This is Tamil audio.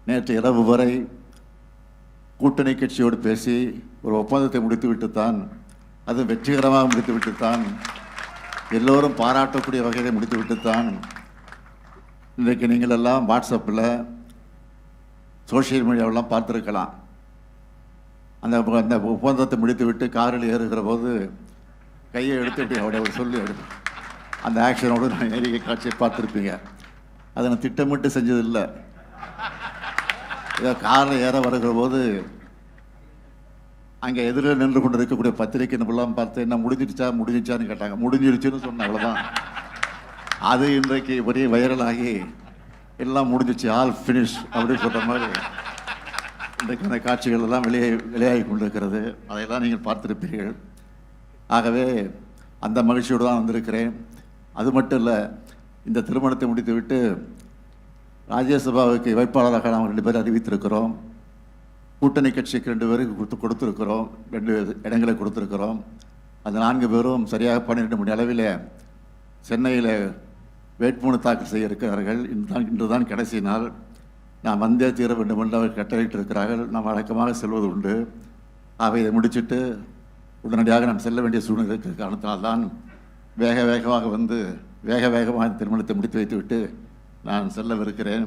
நேற்று இரவு வரை கூட்டணி கட்சியோடு பேசி ஒரு ஒப்பந்தத்தை முடித்துவிட்டுத்தான், அது வெற்றிகரமாக முடித்துவிட்டுத்தான், எல்லோரும் பாராட்டக்கூடிய வகையை முடித்துவிட்டுத்தான் இன்றைக்கு நீங்கள் எல்லாம் வாட்ஸ்அப்பில் சோஷியல் மீடியாவெல்லாம் பார்த்துருக்கலாம். அந்த அந்த ஒப்பந்தத்தை முடித்துவிட்டு காரில் ஏறுகிற போது கையை எடுத்துட்டு அவருடைய சொல்லி அந்த ஆக்ஷனோடு நான் ஏறிய காட்சியை பார்த்துருப்பீங்க. அதை நான் திட்டமிட்டு செஞ்சதில்லை. ஏதோ காரில் ஏற வருகிற போது அங்கே எதிரில் நின்று கொண்டு இருக்கக்கூடிய பத்திரிக்கை நிபுணர்லாம் பார்த்து என்ன முடிஞ்சிச்சான்னு கேட்டாங்க. முடிஞ்சிருச்சுன்னு சொன்னேன், அவ்வளோதான். அது இன்றைக்கு பெரிய வைரலாகி எல்லாம் முடிஞ்சிச்சு, ஆல் ஃபினிஷ் அப்படின்னு சொல்கிற மாதிரி இன்றைக்கு அந்த காட்சிகள் எல்லாம் வெளியாகி கொண்டிருக்கிறது. அதையெல்லாம் நீங்கள் பார்த்துருப்பீர்கள். ஆகவே அந்த மகிழ்ச்சியோடு தான் வந்திருக்கிறேன். அது மட்டும் இல்லை, இந்த திருமணத்தை முடித்துவிட்டு ராஜ்யசபாவுக்கு வேட்பாளராக நாம் 2 பேர் அறிவித்திருக்கிறோம். கூட்டணி கட்சிக்கு 2 பேருக்கு கொடுத்துருக்கிறோம், 2 இடங்களை கொடுத்துருக்கிறோம். அந்த 4 பேரும் சரியாக 12 மணி அளவில் சென்னையில் வேட்புமனு தாக்கல் செய்ய இருக்கிறார்கள். இன்று தான் கடைசி நாள். நான் வந்தே தீர வேண்டும் என்று அவர் கட்டளையிட்டு இருக்கிறார்கள். நாம் வழக்கமாக செல்வது உண்டு. ஆகவே இதை முடிச்சுட்டு உடனடியாக நாம் செல்ல வேண்டிய சூழ்நிலை இருக்கிற காரணத்தினால்தான் வேகமாக வந்து வேகமாக திருமணத்தை முடித்து வைத்துவிட்டு நான் செல்லவிருக்கிறேன்.